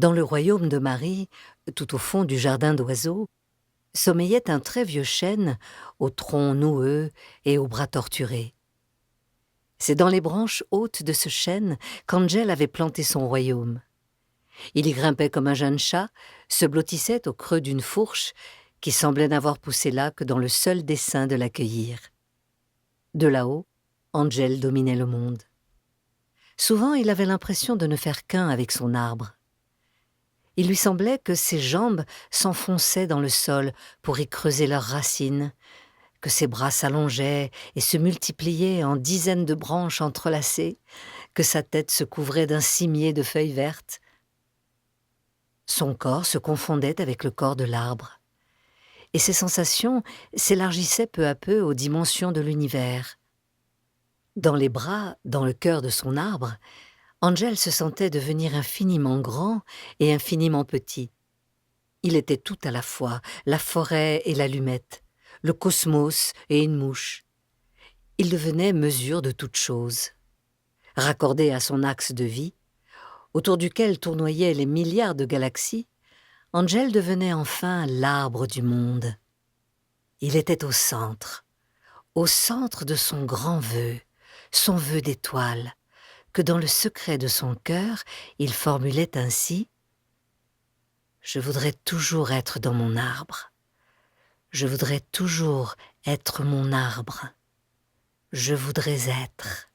Dans le royaume de Marie, tout au fond du jardin d'oiseaux, sommeillait un très vieux chêne, au tronc noueux et aux bras torturés. C'est dans les branches hautes de ce chêne qu'Angel avait planté son royaume. Il y grimpait comme un jeune chat, se blottissait au creux d'une fourche qui semblait n'avoir poussé là que dans le seul dessein de l'accueillir. De là-haut, Angel dominait le monde. Souvent, il avait l'impression de ne faire qu'un avec son arbre. Il lui semblait que ses jambes s'enfonçaient dans le sol pour y creuser leurs racines, que ses bras s'allongeaient et se multipliaient en dizaines de branches entrelacées, que sa tête se couvrait d'un cimier de feuilles vertes. Son corps se confondait avec le corps de l'arbre, et ses sensations s'élargissaient peu à peu aux dimensions de l'univers. Dans les bras, dans le cœur de son arbre, Angel se sentait devenir infiniment grand et infiniment petit. Il était tout à la fois, la forêt et l'allumette, le cosmos et une mouche. Il devenait mesure de toutes choses. Raccordé à son axe de vie, autour duquel tournoyaient les milliards de galaxies, Angel devenait enfin l'arbre du monde. Il était au centre de son grand vœu, son vœu d'étoile, que dans le secret de son cœur, il formulait ainsi: « Je voudrais toujours être dans mon arbre. Je voudrais toujours être mon arbre. Je voudrais être. »